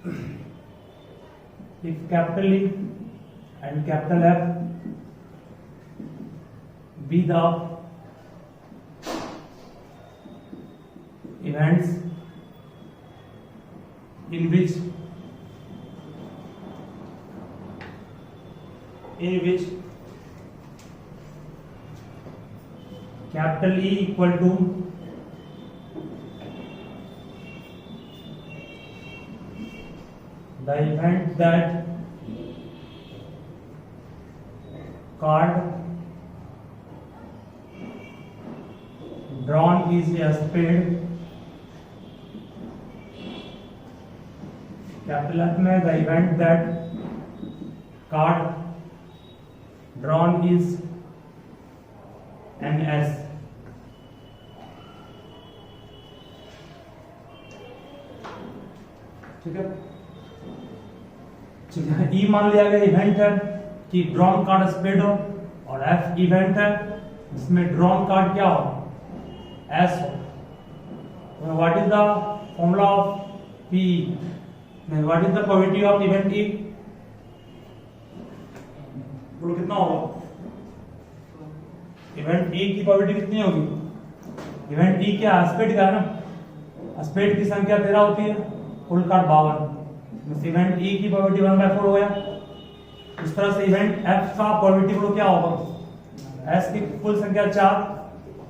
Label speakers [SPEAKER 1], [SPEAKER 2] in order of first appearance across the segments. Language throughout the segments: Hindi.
[SPEAKER 1] if capital E and capital F be the events in which capital E equal to the event that card drawn is a spade, capital F में the event that card drawn is an S, ठीक है। ई मान लिया गया इवेंट है कि ड्रॉन कार्ड स्प्रेड हो, और एफ इवेंट है जिसमें ड्रॉन कार्ड क्या हो, एस हो। What is the formula of P, what is the probability of event E, बोलो कितना होगा। इवेंट ई की प्रोबेबिलिटी कितनी होगी, इवेंट ई क्या स्प्रेड का है ना, स्प्रेड की संख्या 13 होती है, कुल कार्ड 52, इवेंट ई की प्रोबेबिलिटी 1/4 हो गया। इस तरह से इवेंट एफ का प्रोबेबिलिटी को क्या होगा, एस की कुल संख्या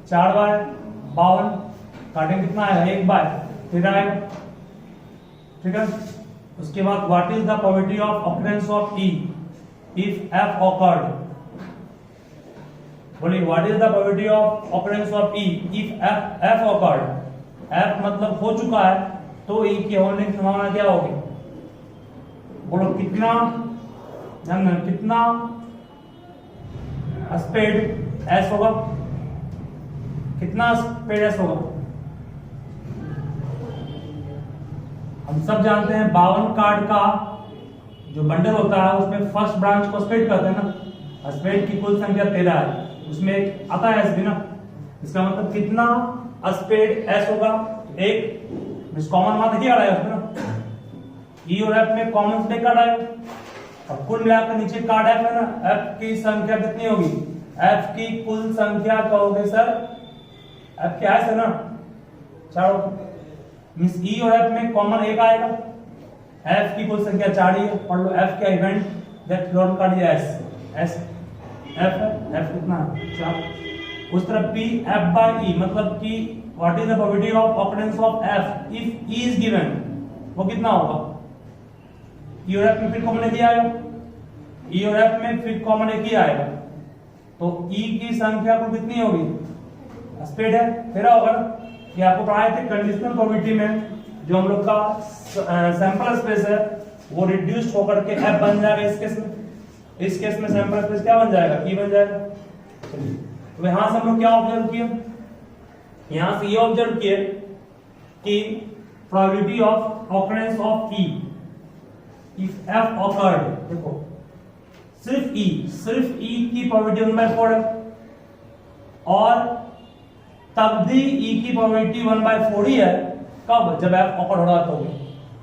[SPEAKER 1] 4/52, काटेंगे कितना आएगा 1/13 आएगा, ठीक है। उसके बाद what is the probability of occurrence of E if F occurred, बोलिए what is the probability of occurrence of E if F occurred, F मतलब हो चुका है तो ई के होने की संभावना क्या होगी, बोलो कितना स्पेड एस होगा, कितना स्पेड एस होगा। हम सब जानते हैं 52 कार्ड का जो बंडल होता है उसमें फर्स्ट ब्रांच को स्पेड कहते हैं ना, स्पेड की कुल संख्या 13 है, उसमें एक आता है एस भी ना, इसका मतलब कितना स्पेड एस होगा, एक कॉमन मान नहीं आ रहा है उसमें ना, ई और एफ में कॉमन स्पेड कार्ड आएगा, और कुल मिलाकर नीचे कार्ड एफ है ना, एफ की संख्या कितनी होगी, एफ की कुल संख्या कहोगे सर, एफ क्या है ना, चारों मींस ई और एफ में कॉमन एक आएगा, एफ की कुल संख्या 4 ही है, पढ़ लो एफ का event that drawn card S, S F है, एफ कितना है 4। उस तरह पी एफ बाय ई मतलब कि what is the probability of occurrence of F if E is given, वो कितना होगा, ई और एफ में फिर कॉमन एक ही आएगा, ई और एफ में फिर कॉमन एक ही आएगा, तो ई की संख्या को कितनी होगी, स्प्रेड है 13 होगा ना। ये आपको पढ़ाए थे कंडीशनल प्रोबेबिलिटी में, जो हम लोग का सैंपल स्पेस है वो रिड्यूस्ड होकर के एफ बन जाएगा इस केस में, इस केस में सैंपल स्पेस क्या बन जाएगा, ई बन जाएगा। तो यहां से हम लोग क्या ऑब्जर्व किए, यहां से ये ऑब्जर्व किए कि probability of occurrence of E if F awkward, देखो सिर्फ ई की प्रोबेबिलिटी 1/4 है, और तब भी ई की प्रोबेबिलिटी 1/4 ही है, कब, जब एफ ऑकर्ड हो रहा तो।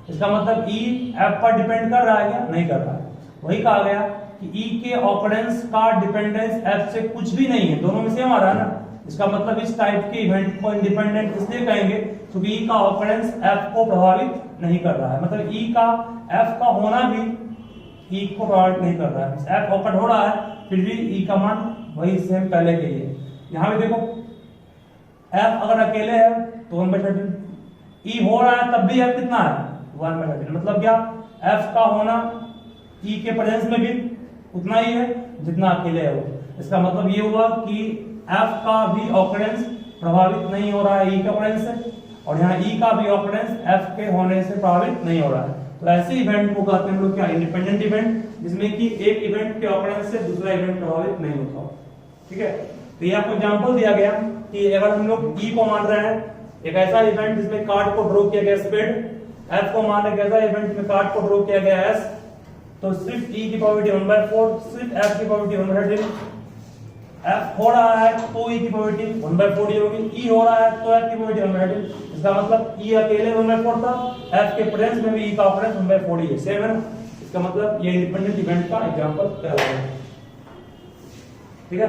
[SPEAKER 1] इसका मतलब ई एफ पर डिपेंड कर रहा है क्या, नहीं कर रहा है। वही कहा गया कि ई के ऑकरेंस का डिपेंडेंस एफ से कुछ भी नहीं है, दोनों में सेम आ रहा है ना। इसका मतलब इस टाइप के इवेंट को इंडिपेंडेंट इसलिए कहेंगे क्योंकि ई का ऑकरेंस एफ को प्रभावित नहीं कर रहा है, मतलब ई का एफ का होना भी ई को प्रभावित नहीं कर रहा है। एफ ऑकर्ड हो रहा है फिर भी ई का मान वही सेम पहले के लिए। यहां भी देखो एफ अगर अकेले है तो 1/13, ई हो रहा है तब भी एफ कितना है 1/13, मतलब क्या, एफ का होना ई के प्रेजेंस में भी उतना ही है जितना अकेले है वो। इसका मतलब ये हुआ कि एफ का भी ऑकरेंस प्रभावित नहीं हो रहा है ई के ऑकरेंस से, और यहाँ ई का भी ऑकरेंस एफ के होने से प्रभावित नहीं हो रहा है। तो ऐसे इवेंट को कहते हैं हम लोग क्या, इंडिपेंडेंट इवेंट, जिसमें कि एक इवेंट के ऑकरेंस से दूसरा इवेंट प्रभावित नहीं होता। ठीक है, तो ये आपको एग्जांपल दिया गया कि अगर हम लोग ई को मान रहे हैं एक ऐसा इवेंट जिसमें कार्ड को ड्रॉ किया गया स्पेड, एफ को मान रहे ऐसा इवेंट में कार्ड को ड्रॉ किया गया एस, तो सिर्फ ई की प्रोबेबिलिटी 1/4, सिर्फ एफ की प्रोबेबिलिटी 1/13, F हो रहा है तो E की प्रोबेबिलिटी 1/4 होगी, E हो रहा है तो F की प्रोबेबिलिटी 1/4। इसका मतलब E अकेले 1/4 था, F के प्रेजेंस में भी E का ऑकरेंस 1/4 है, सेम है ना। इसका मतलब ये इंडिपेंडेंट इवेंट का एग्जांपल कहलाएगा। ठीक है,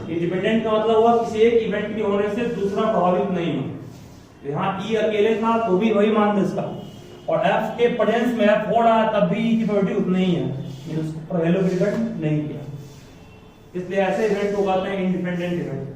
[SPEAKER 1] इंडिपेंडेंट का मतलब हुआ किसी एक इवेंट के होने से दूसरा प्रभावित नहीं हो। यहाँ E अकेले था तो भी वही मान दे इसका, और F के प्रेजेंस में F हो रहा है तब भी E की प्रोबेबिलिटी उतनी ही है, उसको वैल्यू डिपेंड नहीं किया, इसलिए ऐसे इवेंट को कहते हैं इंडिपेंडेंट इवेंट।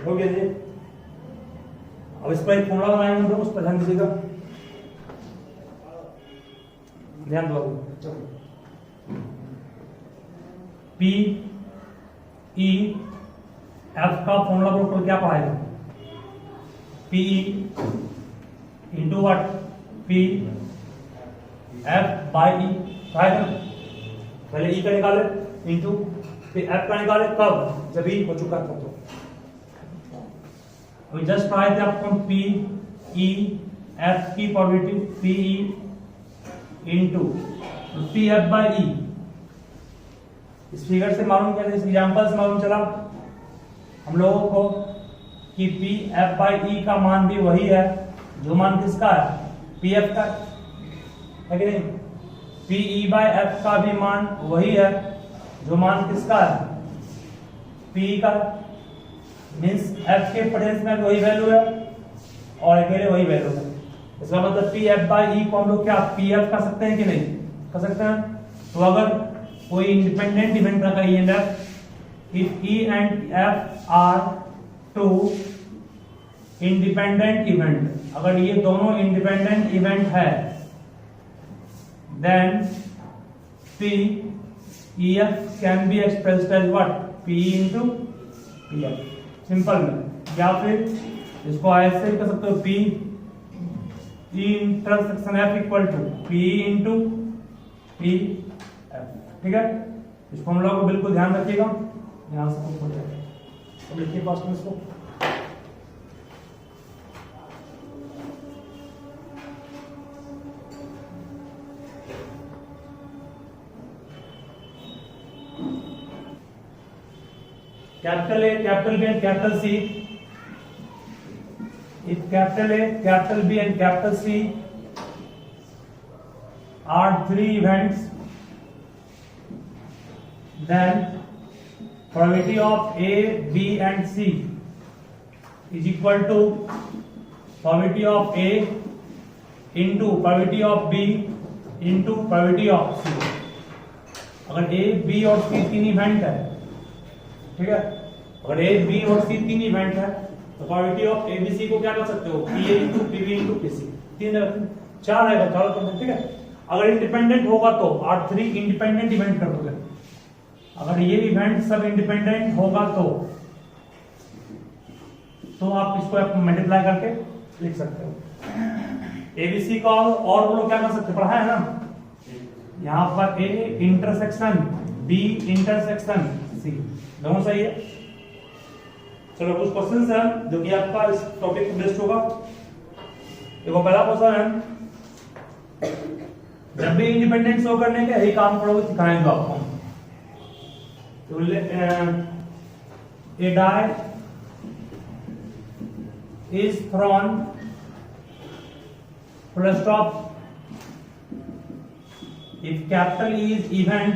[SPEAKER 1] हो गया जी। अब इस पर एक फॉर्मूला बनाएंगे हम लोग, उस पर ध्यान दीजिएगा, ध्यान दो। पी ई एफ का फॉर्मूला पर क्या पढ़ाएगा? P into what? P F by E पढ़ाएगा। पहले ई का निकाले इंटू फिर एफ का निकाले, कब? जब ई हो चुका था तो अभी जस्ट पढ़ाए थे आपको पी ई एफ की probability, P E into P F by E. इस फिगर से मालूम क्या, इस एग्जांपल से मालूम चला हम लोगों को कि पी एफ बाई ई का मान भी वही है जो मान किसका है? पी एफ का है कि नहीं? पी ई बाई एफ का भी मान वही है जो मान किसका है? पी का। मीन्स एफ के प्रेजेंस में वही वैल्यू है और अकेले वही वैल्यू है। इसका मतलब पी एफ बाई ई को हम लोग क्या पी एफ कर सकते हैं कि नहीं कर सकते हैं? तो अगर कोई इंडिपेंडेंट इवेंट रखा E and F, if E and F are two independent event, अगर ये दोनों इंडिपेंडेंट इवेंट है, then P E F can be expressed as what? P into P F, simple में। या फिर इसको ऐसे ही कर सकते हो, P E intersection F equal to P into P F. ठीक है, इस फॉर्मूला को बिल्कुल ध्यान रखिएगा। यहां से लिखिए पास में इसको। Capital A, capital B and capital C, if capital A, capital B and capital C are three events, then probability of A, B and C is equal to probability of A into probability of B into probability of C। अगर A, B और C तीन इवेंट है, ठीक है, अगर A, B और C तीन इवेंट है तो प्रोबेबिलिटी ऑफ एबीसी को क्या कर सकते हो? पीए इंटू पीबी इंटू पीसी। तीन चार रहेगा, चार कर सकते। ठीक है, अगर इंडिपेंडेंट होगा तो आर थ्री इंडिपेंडेंट इवेंट कर दोगे। अगर ये इवेंट सब इंडिपेंडेंट होगा तो आप इसको मल्टीप्लाई करके लिख सकते हो। एबीसी का और वो लोग क्या कर सकते, पढ़ा है ना, यहाँ पर A intersection B intersection C, दोनों सही है। चलो कुछ क्वेश्चंस हैं जो कि आपका इस टॉपिक पे बेस्ड होगा। देखो पहला क्वेश्चन है, जब भी इंडिपेंडेंट शो करने के यही काम करोगे सिखाएंगे आपको। तो a die is thrown full stop if capital E is event,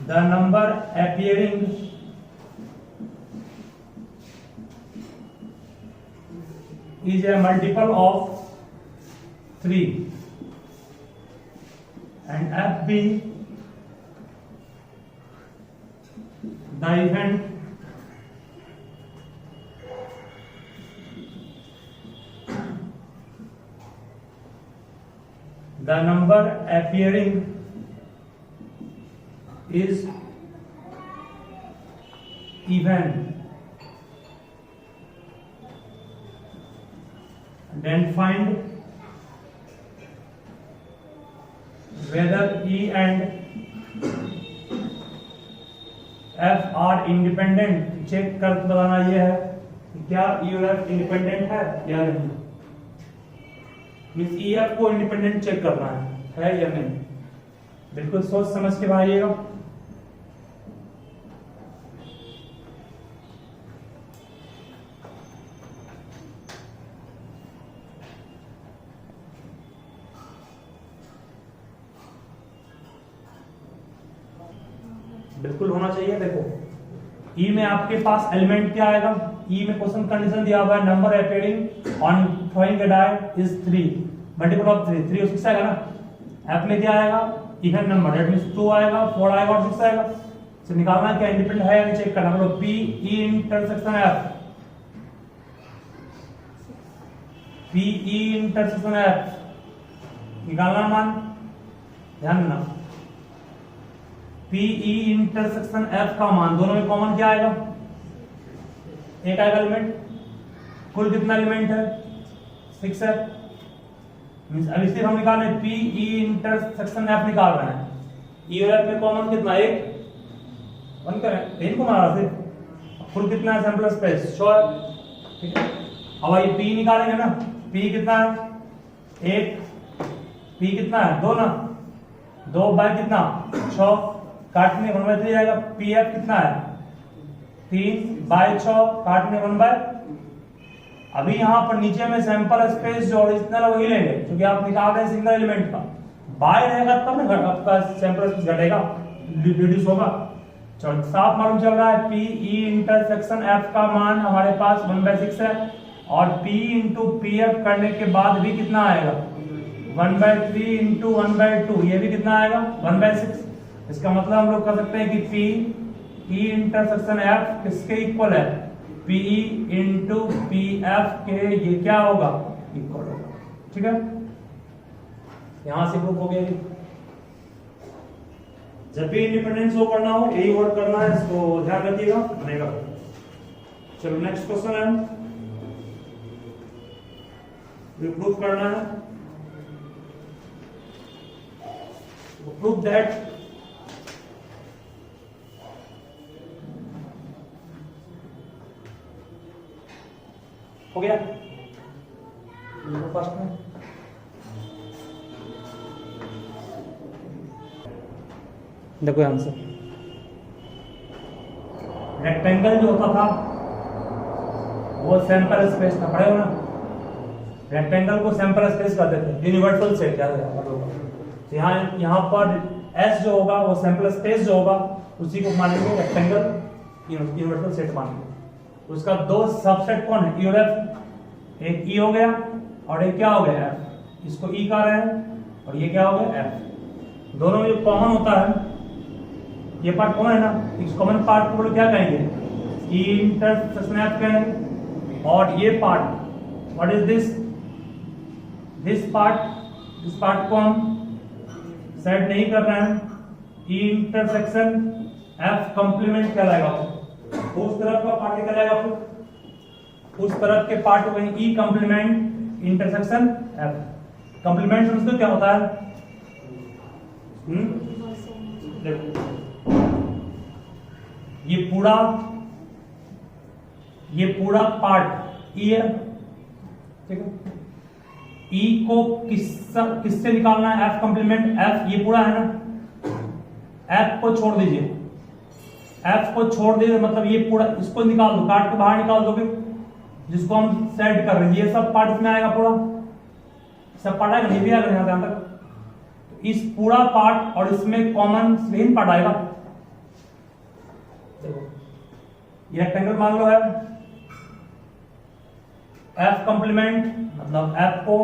[SPEAKER 1] the number appearing is a multiple of 3 and FB the event the number appearing is even, then find whether E and F are independent. Check कर बताना ये है कि क्या E और F इंडिपेंडेंट है या नहीं। मीन्स ई एफ को इंडिपेंडेंट चेक करना है या नहीं। बिल्कुल सोच समझ के बनाइएगा। बिल्कुल होना चाहिए। देखो ई में आपके पास एलिमेंट क्या आएगा, ई में क्वेश्चन कंडीशन दिया हुआ है number appearing on throwing a die is 3 multiple of 3 और 6 आएगा ना। एफ में क्या आएगा, इवन नंबर, दैट मींस 2 आएगा, 4 आएगा और 6 आएगा। तो निकालना है क्या इंडिपेंडेंट है या नहीं चेक करना। मतलब P E intersection F, P E intersection F निकालना मान, ध्यान देना। पी ई इंटरसेक्शन एफ का मान, दोनों में कॉमन क्या आएगा, एक आएगा एलिमेंट। कुल कितना एलिमेंट है, 6 है। मींस अभी सिर्फ हम निकाल रहे हैं पी ई इंटरसेक्शन एफ निकाल रहे हैं। ई और एफ में कॉमन कितना, एक वन करें, इनको मारा सिर्फ। कुल कितना है सैंपल स्पेस, श्योर, ठीक है। अब ये पी निकालेंगे ना, पी कितना है, एक, पी कितना है, 2 ना, 2 बाय कितना 6, काटने 1/3 जाएगा। पी एफ कितना है, 3/6, काटने 1/। अभी यहाँ पर नीचे में सैंपल स्पेस जो ओरिजिनल वही लेंगे क्योंकि आप निकाल रहे हैं सिंगल एलिमेंट का। बाय रहेगा तब ना आपका सैंपल स्पेस घटेगा, रिड्यूस होगा। चलो साफ मालूम चल रहा है, पी ई इंटरसेक्शन एफ का मान हमारे पास 1/6 है और पी इंटू पी एफ करने के बाद भी कितना आएगा, 1/3 इंटू 1/2, ये भी कितना आएगा 1/6। इसका मतलब हम लोग कह सकते हैं कि पी ई इंटरसेक्शन एफ किसके इक्वल है, P E into P F के ये क्या होगा, इक्वल होगा। ठीक है, यहां से प्रूफ हो गया। जब भी इंडिपेंडेंस शो करना हो यही वर्ड करना है, इसको ध्यान रखिएगा, बनेगा। चलो नेक्स्ट क्वेश्चन है, प्रूफ करना है। प्रूफ दैट हो गया फर्स्ट में। देखो आंसर, रेक्टेंगल जो होता था वो सैंपल स्पेस था, पढ़े हो ना। रेक्टेंगल को सैंपल स्पेस कहते थे, यूनिवर्सल सेट याद है। यहाँ पर एस जो होगा वो सैंपल स्पेस जो होगा उसी को मानेंगे रेक्टेंगल यूनिवर्सल सेट मानेंगे। उसका 2 सबसेट कौन है, ई और एफ। एक ई हो गया और एक क्या हो गया, एफ। इसको ई कह रहे हैं और ये क्या हो गया, एफ। दोनों में जो कॉमन होता है, ये पार्ट कॉमन है ना, इस कॉमन पार्ट को क्या कहेंगे, ई इंटरसेक्शन एफ कहेंगे। और ये part, what is this part को हम सेट नहीं कर रहे हैं, ई इंटरसेक्शन एफ कंप्लीमेंट कहलाएगा। उस तरफ का पार्ट कहलाएगा, उस तरफ के पार्ट को ई कंप्लीमेंट इंटरसेक्शन एफ। कंप्लीमेंट समझते हो क्या होता है, देखो ये पूरा पार्ट ई है, ठीक है। ई को किससे निकालना है, एफ कंप्लीमेंट एफ, ये पूरा है ना। एफ को छोड़ दीजिए, एफ को छोड़ दीजिए मतलब ये पूरा, इसको निकाल दो, काट के बाहर निकाल दोगे, जिसको हम सेट कर रहे हैं। ये सब पार्ट इसमें आएगा, पूरा सब पार्ट आएगा, नहीं भी आएगा यहाँ ध्यान तक। इस पूरा पार्ट और इसमें कॉमन सेम पार्ट आएगा। देखो ये रेक्टेंगल मान लो है, एफ कॉम्प्लीमेंट मतलब एफ को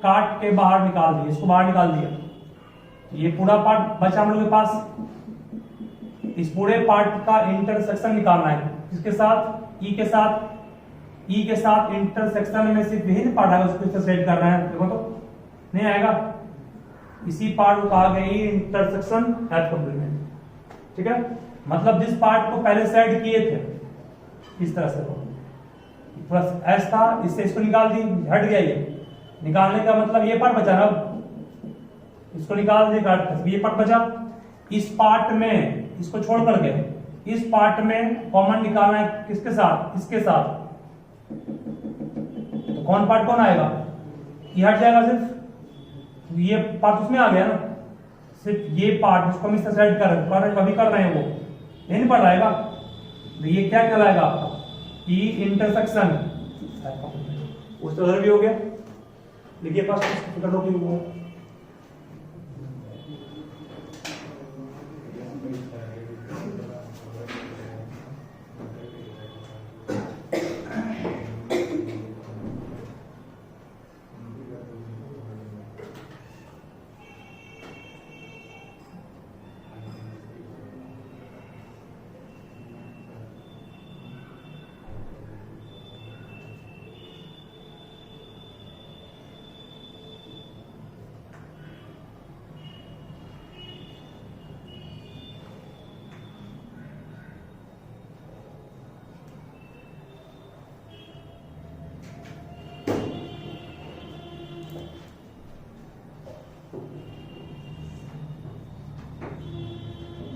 [SPEAKER 1] काट के बाहर निकाल दिया, इसको बाहर निकाल दिया, ये पूरा पार्ट बचा हम लोग के पास। इस पूरे पार्ट का इंटरसेक्शन निकालना है किसके साथ, ई के साथ। ई के साथ इंटरसेक्शन में सिर्फ यही पार्ट आएगा, उसको सेट करना है, देखो तो नहीं आएगा। इसी पार्ट को कहा गया इंटरसेक्शन एफ कॉम्प्लीमेंट, ठीक है। मतलब जिस पार्ट को पहले सेट किए थे इस तरह से प्लस एस था, इससे इसको निकाल दी, हट गया ये। निकालने का मतलब ये पार्ट बचा ना, इसको निकाल दिया, ये पार्ट बचा। इस पार्ट में इसको छोड़ करके इस पार्ट में कॉमन निकालना है किसके साथ, इसके साथ। तो कौन पार्ट कौन आएगा, ये हट जाएगा, सिर्फ ये पार्ट उसमें आ गया ना, सिर्फ ये पार्ट जिसको हम इस तरह सेट अभी कर रहे हैं वो ये नहीं पढ़ रहेगा। तो ये क्या कहलाएगा आपका, ई इंटरसेक्शन। उस तरह भी हो गया, लिखिए फर्स्ट कर दो वो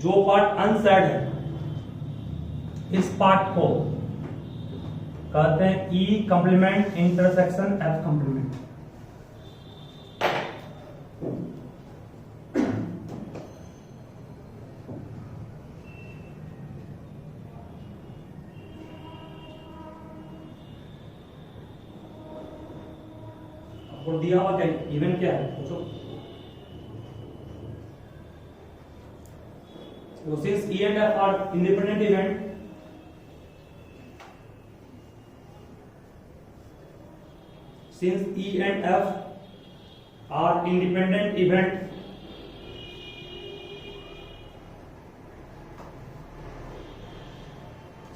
[SPEAKER 1] जो पार्ट अनसेड है इस पार्ट को कहते हैं E complement intersection F complement. आपको दिया हुआ क्या इवेंट क्या है पूछो। So since E and F are independent event,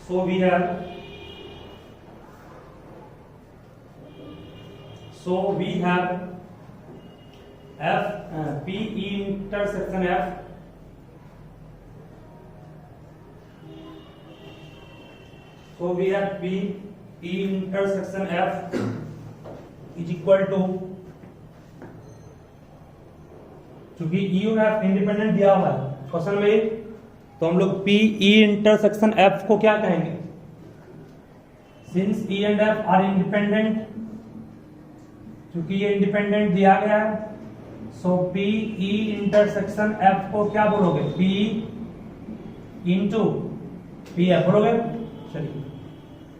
[SPEAKER 1] so we have F P E intersection F So we have P E intersection F is equal to, चूंकि E और F इंडिपेंडेंट दिया हुआ है क्वेश्चन में, तो हम लोग P E इंटरसेक्शन F को क्या कहेंगे, since E and F are independent, चूंकि ये इंडिपेंडेंट दिया गया है, so P E intersection F को क्या बोलोगे, P इंटू P F बोलोगे। चलिए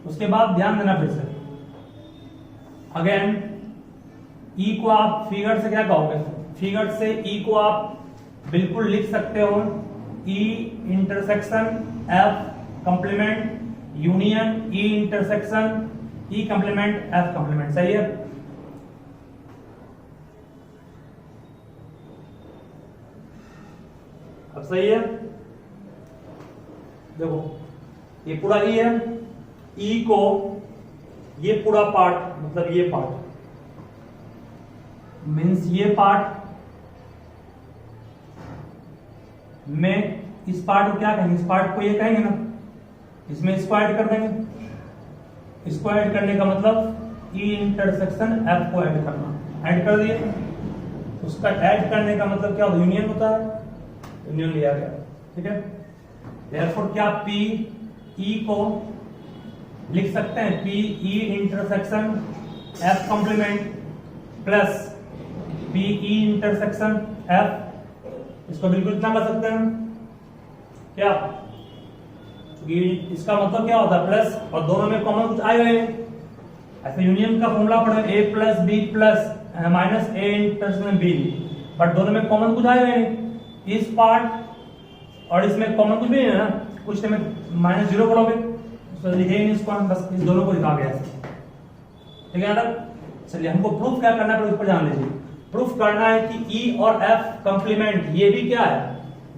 [SPEAKER 1] उसके बाद ध्यान देना फिर से अगेन, ई को आप फिगर से क्या कहोगे, फिगर से ई को आप बिल्कुल लिख सकते हो E intersection F complement union E intersection E complement F complement. सही है, अब सही है। देखो ये पूरा ई है, ई को ये पूरा पार्ट मतलब ये पार्ट मीन्स ये पार्ट में इस पार्ट को क्या कहेंगे, इस पार्ट को ये कहेंगे ना, इसमें इसको ऐड कर देंगे। इसको ऐड करने का मतलब ई इंटरसेक्शन एफ को ऐड करना, ऐड कर दिए। उसका ऐड करने का मतलब क्या यूनियन होता है, यूनियन लिया गया, ठीक है। देयरफॉर क्या पी ई को लिख सकते हैं P E intersection F complement plus P E intersection F, इसको बिल्कुल इतना कर सकते हैं क्या, इसका मतलब क्या होता है प्लस, और दोनों में कॉमन कुछ आएगा ही। ऐसे यूनियन का फॉर्मूला पढ़े A plus B plus minus A intersection B, but दोनों में कॉमन कुछ आएगा नहीं। इस पार्ट और इसमें कॉमन कुछ भी नहीं है ना, कुछ में माइनस जीरो पढ़ोगे तो लिखेंगे इसको हम, बस इस दोनों को लिखा गया है। ठीक है ना। चलिए हमको प्रूफ क्या करना है, प्रूफ पर जान लीजिए। प्रूफ करना है कि ई और एफ कंप्लीमेंट ये भी क्या है,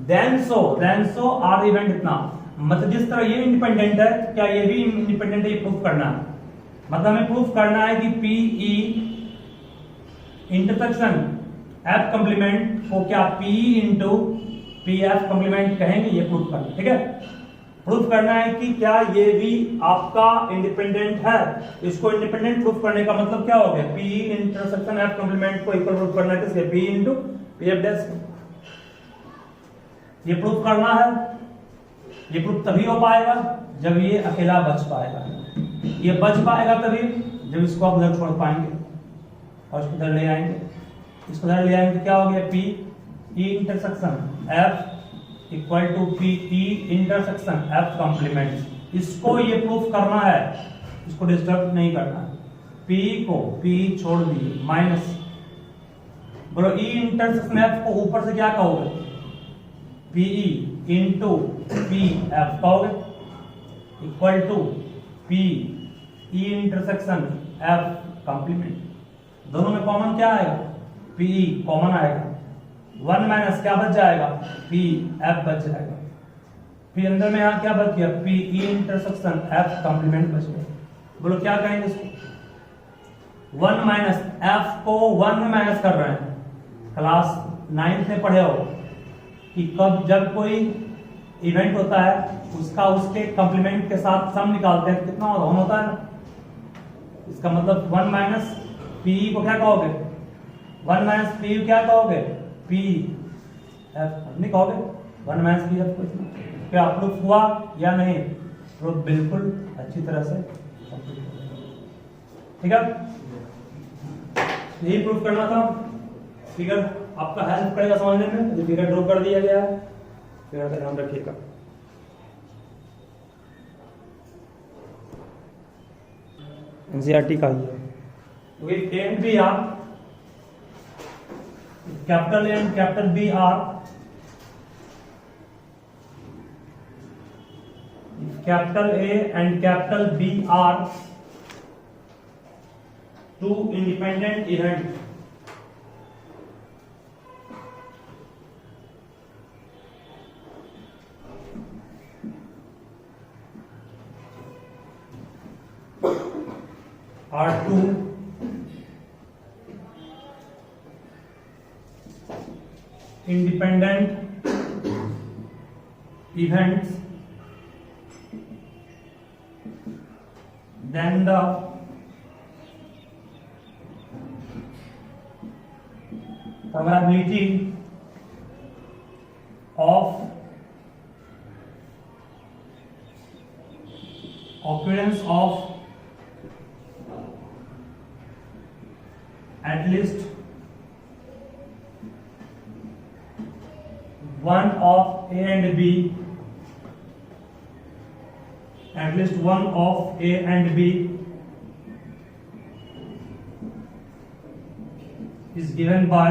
[SPEAKER 1] देन सो आर इवेंट इतना, मतलब जिस तरह ये इंडिपेंडेंट है क्या ये भी इंडिपेंडेंट है, ये प्रूफ करना है। मतलब हमें प्रूफ करना है कि P E intersection F complement को क्या P into P F complement कहेंगे, ये प्रूफ करना। ठीक है, प्रूफ करना है कि क्या ये भी आपका इंडिपेंडेंट है। इसको इंडिपेंडेंट प्रूफ करने का मतलब क्या हो गया, पी इंटरसेक्शन एफ कंप्लीमेंट को इक्वल प्रूफ करना है किसके, P into P F dash. ये प्रूफ करना है। ये प्रूफ तभी हो पाएगा जब ये अकेला बच पाएगा। ये बच पाएगा तभी जब इसको आप उधर छोड़ पाएंगे और इसको उधर ले आएंगे। इसको उधर ले आएंगे क्या हो गया, P E intersection F equal to P E intersection F complement. इसको ये प्रूफ करना है, इसको डिस्टर्ब नहीं करना है। पी को पी छोड़ दिए माइनस, बोलो ई इंटरसेक्शन एफ को ऊपर से क्या कहोगे, पीई इंटू पी एफ कहोगे equal to P E intersection F complement. दोनों में कॉमन क्या आएगा, पीई कॉमन आएगा, 1 माइनस क्या बच जाएगा, पी एफ बच जाएगा। फिर अंदर में यहाँ क्या बच गया, P E intersection F complement बच गया। बोलो क्या कहेंगे इसको, 1 माइनस एफ को 1 में माइनस कर रहे हैं। क्लास 9th में पढ़े हो कि कब जब कोई इवेंट होता है उसका उसके कंप्लीमेंट के साथ सम निकालते हैं, कितना होता है ना। इसका मतलब 1 माइनस पी को क्या कहोगे, 1 माइनस पी क्या कहोगे, पी एफ नहीं कहोगे, 1 माइनस पी एफ। क्या प्रूफ हुआ या नहीं, प्रूफ बिल्कुल अच्छी तरह से। ठीक है, यही प्रूफ करना था। फिगर आपका हेल्प करेगा समझने में। जो फिगर ड्रॉ कर दिया गया है, फिगर का ध्यान रखिएगा। एनसीईआरटी का ही है। तो ये A and B are, capital A and capital B are, capital A and capital B are two independent event are two independent events, then the probability of occurrence of at least one of A and B, at least one of A and B is given by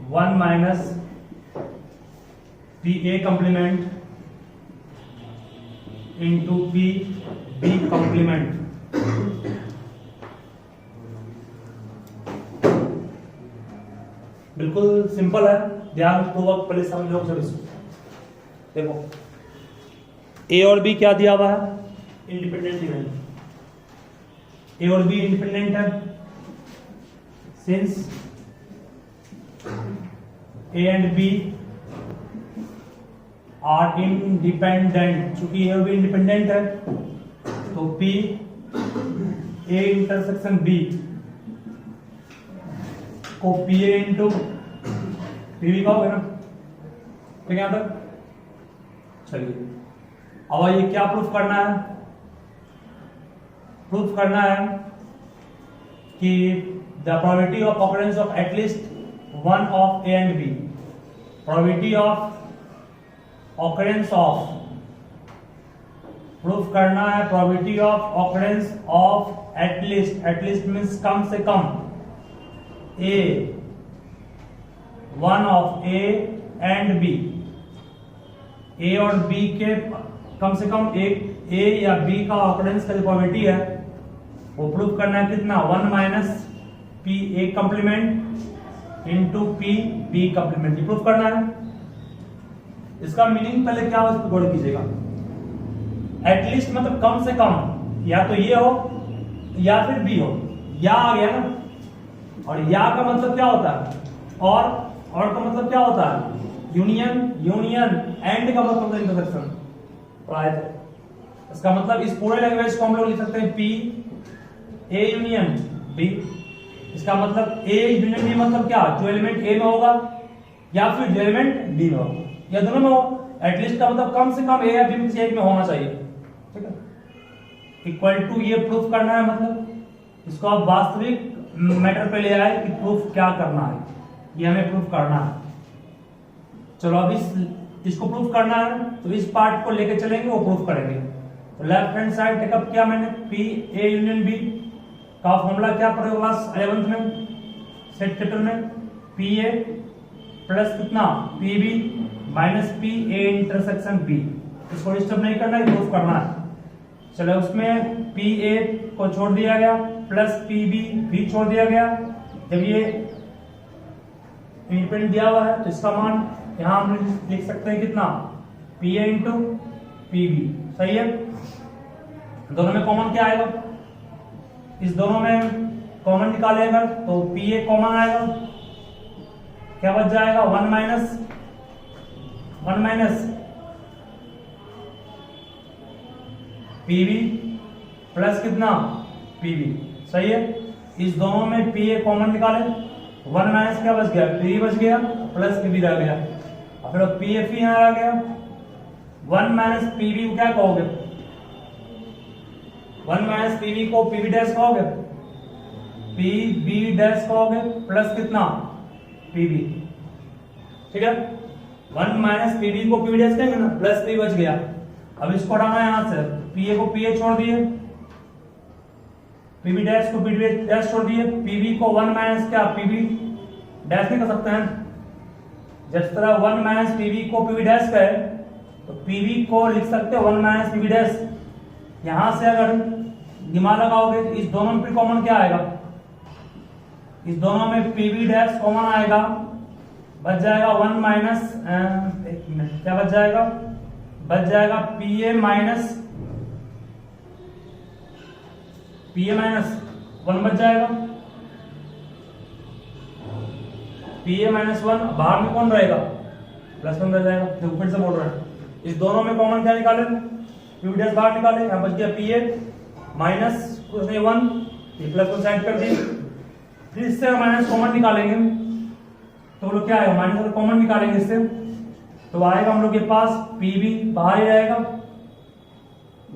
[SPEAKER 1] 1 minus PA complement into PB complement। बिल्कुल सिंपल है, ध्यान पूर्वक पहले समझो सब इसको। देखो ए और बी क्या दिया हुआ है, इंडिपेंडेंट इवेंट। ए और बी इंडिपेंडेंट है, since A and B are independent. चूंकि ए और बी इंडिपेंडेंट है तो पी ए इंटरसेक्शन बी को P A into P B कहोगे ना। ठीक है, यहां तक चलिए। अब ये क्या प्रूफ करना है, प्रूफ करना है कि the probability of occurrence of at least one of A and B, probability of occurrence of, proof करना है probability of occurrence of at least, at least means कम से कम A, one of A and B, A और बी के कम से कम एक ए या बी का ऑकरेंस का जो प्रोबेबिलिटी है वो प्रूफ करना है कितना, 1 minus P A complement into P B complement, ये प्रूफ करना है। इसका मीनिंग पहले क्या हो इसको गौर कीजिएगा। एटलीस्ट मतलब कम से कम या तो ये हो या फिर बी हो, या आ गया ना। और या का मतलब क्या होता है, और का मतलब क्या होता है, यूनियन, एंड का मतलब होता है इंटरसेक्शन। इसका मतलब इस पूरे लैंग्वेज को हम लोग लिख सकते हैं पी ए यूनियन बी। इसका मतलब ए यूनियन बी मतलब क्या, जो एलिमेंट ए में होगा या फिर जो एलिमेंट बी में होगा, या दोनों में हो। एटलीस्ट का मतलब कम से कम ए या बी में से एक में होना चाहिए, ठीक है। इक्वल टू ये प्रूफ करना है, मतलब इसको आप वास्तविक मैटर पे ले आए कि प्रूफ क्या करना है, ये हमें प्रूफ करना है। चलो अब इसको प्रूफ करना है तो इस पार्ट को लेके चलेंगे, वो प्रूफ करेंगे। तो लेफ्ट हैंड साइड टेकअप किया मैंने, पी ए यूनियन बी का फॉर्मूला क्या पढ़े क्लास 11th में सेट चैप्टर में, पी ए प्लस कितना P B minus P A intersection B. इसको डिस्टर्ब नहीं करना है, प्रूफ करना है। चलो उसमें पी ए को छोड़ दिया गया प्लस पी बी भी छोड़ दिया गया। जब ये इंडिपेंडेंट दिया हुआ है तो इसका मान यहां हम लिख सकते हैं कितना, P A into P B, सही है। दोनों में कॉमन क्या आएगा, इस दोनों में कॉमन निकालेगा तो पी ए कॉमन आएगा, क्या बच जाएगा 1 माइनस पी बी प्लस कितना पी बी, सही है। इस दोनों में पी ए कॉमन निकाले, 1 माइनस क्या बच गया, पी बच गया प्लस पी बी रह गया, और फिर पी एफ यहां आ गया। 1 माइनस पी बी को क्या कहोगे, 1 माइनस पी बी को पी बी डैश कहोगे, पी बी डैश कहोगे प्लस कितना पी बी, ठीक है। 1 माइनस पी बी को पी बी डैश कहेंगे ना, प्लस पी बच गया। अब इसको हटाना है यहां से, पी ए को पी ए छोड़ दिए, पी बी डैश को पी बी डैश छोड़ दिए, पी बी को 1 माइनस क्या पी बी डैश नहीं कर सकते हैं। जिस तरह 1 माइनस पी बी को पी बी डैश कहे तो पी बी को लिख सकते हो 1 माइनस पी बी डैश। यहां से अगर दिमाग लगाओगे तो इस दोनों में कॉमन क्या आएगा, इस दोनों में पी बी डैश कॉमन आएगा, बच जाएगा 1 माइनस, एक मिनट, क्या बच जाएगा, बच जाएगा पी ए माइनस 1 बच जाएगा, पी ए माइनस 1, बाहर में कौन रहेगा, प्लस 1 रह जाएगा। देखो फिर से बोल रहे हैं, इस दोनों में कॉमन क्या निकाले, पी बी डैश बाहर निकाले, यहां बच गया पी ए माइनस कुछ नहीं 1, ये प्लस 1 साइड कर दी। फिर इससे माइनस कॉमन निकालेंगे तो लोग क्या आएगा, माइनस कॉमन निकालेंगे इससे तो आएगा हम लोग के पास पी बी बाहर ही रहेगा,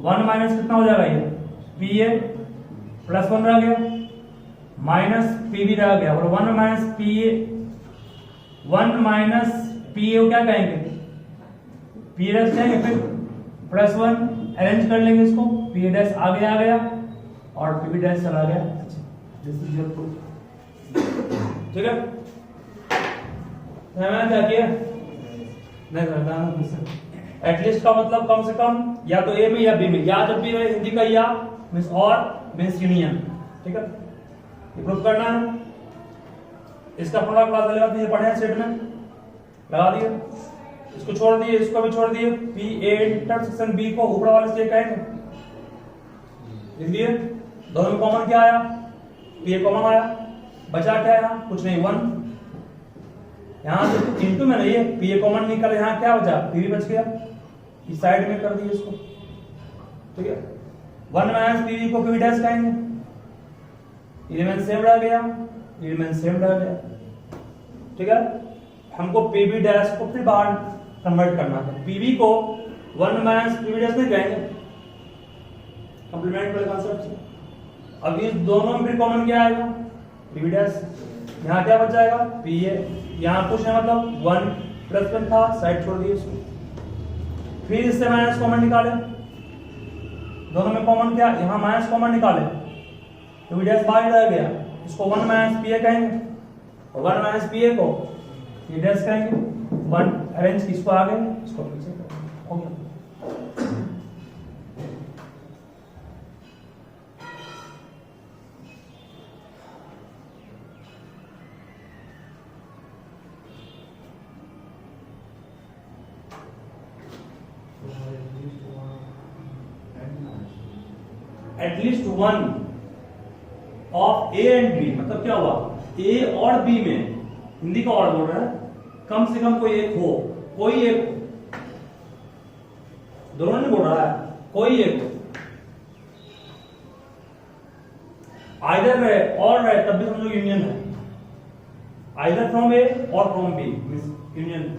[SPEAKER 1] 1 माइनस कितना हो जाएगा, ये पी ए प्लस 1 रह गया माइनस पी बी रह गया, और 1 माइनस पी ए को क्या कहेंगे, पी डैश कहेंगे, फिर प्लस 1 अरेंज कर लेंगे इसको, पी डैश आगे आ गया और पी बी डैश चला गया। दिस इज योर प्रूफ, ठीक है। मैंने क्या किया, नहीं करता एटलीस्ट का मतलब कम से कम या तो ए में या बी में, या जब भी हिंदी का या मींस और मींस यूनियन, ठीक है। ये प्रूफ करना है। इसका पूरा क्लास लगा दिए, पढ़े सेट में लगा दिए, इसको छोड़ दिए, इसको भी छोड़ दिए, पी ए इंटरसेक्शन बी को ऊपर वाले से कहेंगे, इसलिए दोनों में कॉमन क्या आया, पी ए कॉमन आया, बचा क्या यहां, कुछ नहीं 1, यहां से इंटू में नहीं है, पी ए कॉमन निकल, यहां क्या बचा, पी बी बच गया, इस साइड में कर दिए इसको, ठीक है। 1 माइनस पी बी को पी बी डैश कहेंगे, एलिमेंट सेम रह गया, एलिमेंट सेम रह गया, ठीक है। हमको पी बी डैश को फिर बाहर कन्वर्ट करना था, पी बी को 1 माइनस पी बी डैश नहीं कहेंगे, कंप्लीमेंट वाले कॉन्सेप्ट से। अब इस दोनों में फिर कॉमन क्या आएगा, पी बी डैश, यहाँ क्या बच जाएगा, पी ए, यहाँ कुछ है मतलब 1 प्लस 1 था, साइड छोड़ दिए इसको। फिर इससे माइनस कॉमन निकाले, दोनों में कॉमन क्या, यहाँ माइनस कॉमन निकाले तो पी डैश बाहर रह गया, इसको 1 माइनस पी ए कहेंगे, और 1 माइनस पी ए को पी डैश कहेंगे, 1 अरेंज, इसको आगे इसको पीछे, okay. At least one of A and B, मतलब क्या हुआ, ए और बी में, हिंदी का और बोल रहा है, कम से कम कोई एक हो, कोई एक, दोनों नहीं बोल रहा है, कोई एक आइदर रहे और रहे, तब भी समझो यूनियन है, आइदर फ्रॉम ए और from B means union.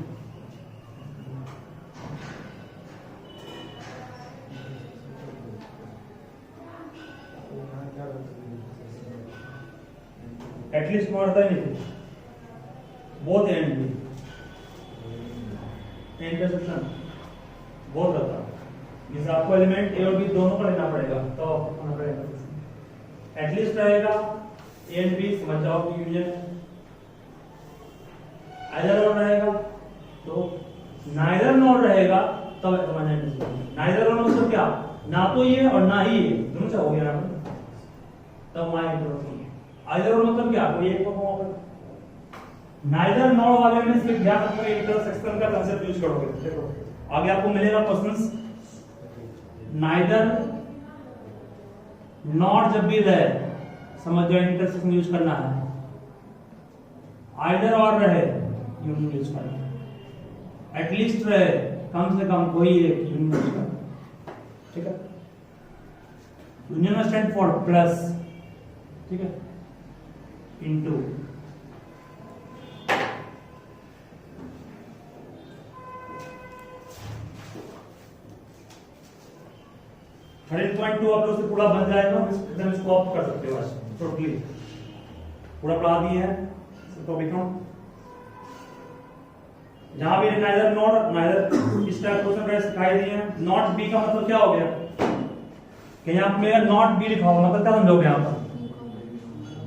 [SPEAKER 1] At least मारता ही नहीं, both A and B, intersection both रहता है, मींस आपको एलिमेंट ए और बी दोनों को लेना पड़ेगा, तो होना पड़ेगा एटलीस्ट रहेगा, ए एंड बी समझ जाओ कि यूनियन है, आइदर और रहेगा तो नाइदर नॉर रहेगा तब नाइदर और मतलब क्या, ना तो ये और ना ही ये, दोनों से हो गया ना, तब माय आइदर और मतलब क्या, कोई एक को नाइदर नॉर वाले में सिर्फ ध्यान रखोगे इंटरसेक्शन का कांसेप्ट यूज करोगे। देखो आगे आपको मिलेगा क्वेश्चंस, नाइदर नॉट जब भी रहे समझ जाओ इंटरसेक्शन यूज करना है, आइदर और रहे यूनियन यूज करना है, एटलीस्ट रहे कम से कम कोई एक यूनियन यूज करना, ठीक है। यूनियन स्टैंड फॉर प्लस, ठीक है, इनटू 13.2 आप लोग से पूरा बन जाएगा, एकदम इसको ऑफ कर सकते हो बस टोटली पूरा पढ़ा दिए हैं टॉपिक को। जहां भी नाइदर नॉट नाइदर इस टाइप क्वेश्चन का सिखाई दिए हैं। नॉट बी का मतलब क्या हो गया कि यहां पे मेरा नॉट बी लिखा हुआ, मतलब क्या समझोगे यहां पर,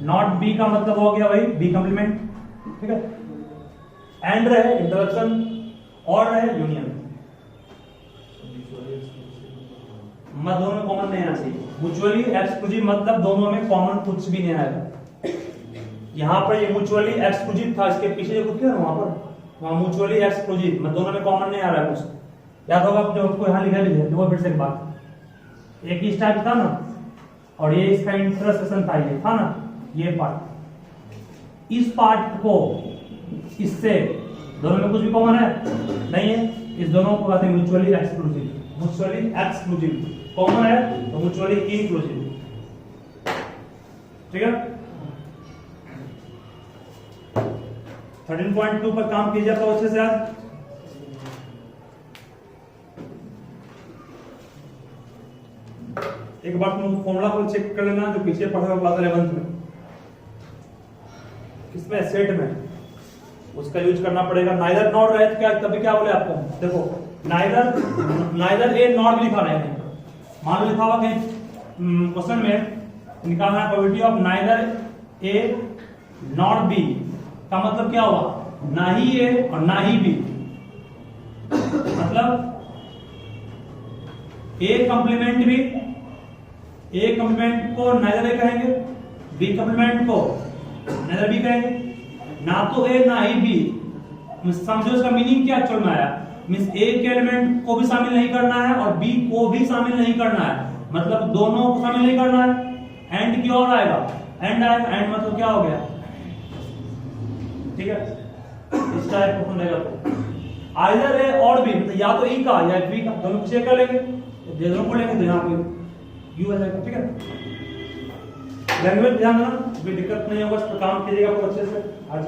[SPEAKER 1] नॉट बी का मतलब हो गया भाई बी कंप्लीमेंट, ठीक है। एंड रहे इंटरसेक्शन और रहे यूनियन, मत दोनों में कॉमन नहीं आना चाहिए। म्यूचुअली एक्सक्लूसिव मतलब दोनों में कॉमन कुछ भी नहीं आएगा। यहाँ पर ये म्यूचुअली एक्सक्लूसिव था, इसके पीछे जो कुछ क्या वहां पर वहां म्यूचुअली एक्सक्लूसिव मतलब दोनों में कॉमन नहीं आ रहा है कुछ। याद होगा जो आपको यहाँ लिखा भी है, देखो फिर से एक बात, एक ही स्टार्ट था ना और ये इसका इंटरसेक्शन था, ये था ना ये पार्ट, इस पार्ट को इससे दोनों में कुछ भी कॉमन है नहीं है, इस दोनों को कहते हैं mutually exclusive. Mutually exclusive common है तो म्यूचुअली इंक्लूसिव, ठीक है। 13.2 पर काम कीजिए तो अच्छे से आज। एक बार तुम फॉर्मूला को चेक कर लेना जो पीछे पढ़ा हुआ क्लास 11th में, किसमें सेट में उसका यूज करना पड़ेगा। नाइदर नॉट रहे तो क्या तभी क्या बोले आपको, देखो नाइदर ए नॉट भी लिखा रहे हैं, मान लो लिखा हुआ कहीं क्वेश्चन में निकालना है probability of neither A not be का मतलब क्या हुआ, ना ही ए और ना ही बी, मतलब ए कंप्लीमेंट भी, ए कंप्लीमेंट को नाइदर ए कहेंगे, बी कंप्लीमेंट को नाइदर बी कहेंगे, ना तो ए ना ही बी। समझो इसका मीनिंग क्या चल रहा है, मींस ए के एलिमेंट को भी शामिल नहीं करना है और बी को भी शामिल नहीं करना है, मतलब दोनों को शामिल नहीं करना है। एंड की और आएगा, एंड आएगा, एंड मतलब क्या हो गया, ठीक है। इस टाइप को सुनेगा तो आइदर ए और बी, मतलब या तो ई का या बी का, दोनों को चेक कर लेंगे, दोनों को लेंगे तो यहाँ पे यू आ जाएगा, ठीक है। लैंग्वेज ध्यान देना, कोई दिक्कत नहीं होगा, इस पर काम कीजिएगा बहुत अच्छे से आज।